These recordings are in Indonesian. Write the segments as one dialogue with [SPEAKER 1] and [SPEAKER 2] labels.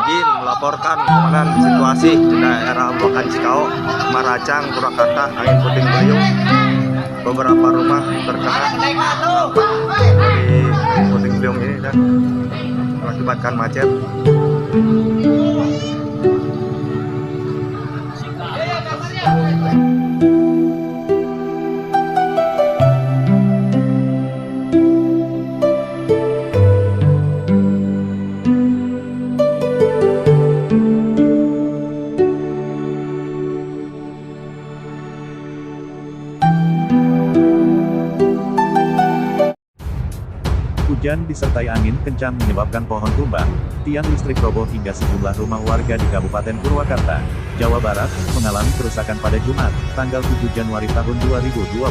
[SPEAKER 1] izin melaporkan komandan situasi di daerah Buakan Cikau, Maracang, Purwakarta, angin puting beliung. Beberapa rumah terkena dari angin puting beliung ini dan mengakibatkan macet.
[SPEAKER 2] Hujan disertai angin kencang menyebabkan pohon tumbang, tiang listrik roboh hingga sejumlah rumah warga di Kabupaten Purwakarta, Jawa Barat, mengalami kerusakan pada Jumat, tanggal 7 Januari tahun 2022.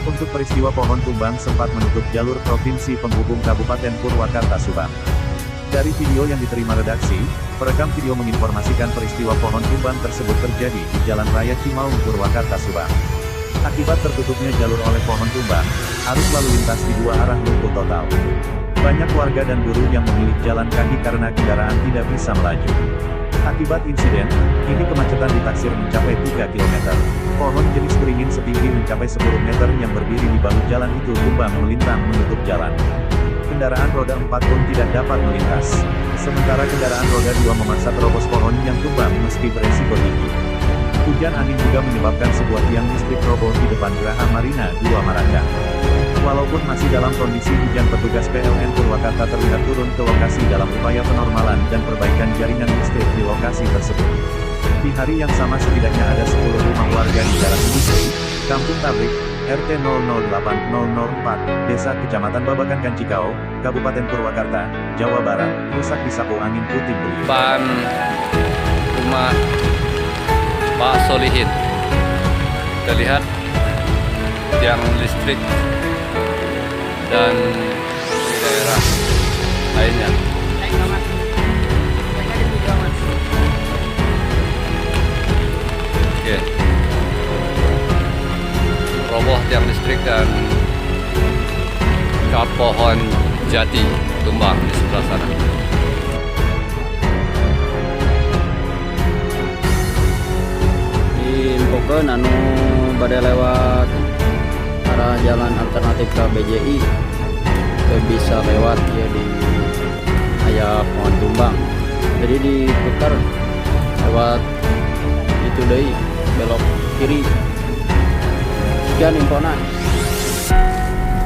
[SPEAKER 2] Untuk peristiwa pohon tumbang sempat menutup jalur provinsi penghubung Kabupaten Purwakarta Subang. Dari video yang diterima redaksi, perekam video menginformasikan peristiwa pohon tumbang tersebut terjadi di Jalan Raya Cimaung, Purwakarta Subang. Akibat tertutupnya jalur oleh pohon tumbang, arus lalu lintas di dua arah lumpuh total. Banyak warga dan buruh yang memilih jalan kaki karena kendaraan tidak bisa melaju. Akibat insiden, kini kemacetan ditaksir mencapai 3 km. Pohon jenis beringin setinggi mencapai 10 meter yang berdiri di bahu jalan itu tumbang melintang menutup jalan. Kendaraan roda 4 pun tidak dapat melintas. Sementara kendaraan roda 2 memaksa terobos pohon yang tumbang meski beresiko tinggi. Hujan angin juga menyebabkan sebuah tiang listrik roboh di depan Geraha Marina 2 Maracang. Walaupun masih dalam kondisi hujan, petugas PLN Purwakarta terlihat turun ke lokasi dalam upaya penormalan dan perbaikan jaringan listrik di lokasi tersebut. Di hari yang sama setidaknya ada 10 rumah warga di Jalan Industri, Kampung Tabrik, RT 008-004, Desa Kecamatan Babakan Kancikau, Kabupaten Purwakarta, Jawa Barat, rusak disapu angin puting beliung.
[SPEAKER 3] Depan rumah Pak Solihin, kita lihat tiang listrik dan di daerah lainnya. Oke, roboh tiang listrik dan kap pohon jati tumbang di sebelah sana.
[SPEAKER 4] Infokeun anu bade lewat arah jalan alternatif ke BJI teu bisa lewat ya di aya pohon tumbang, jadi diputar lewat itu deui belok kiri. Sekian infona.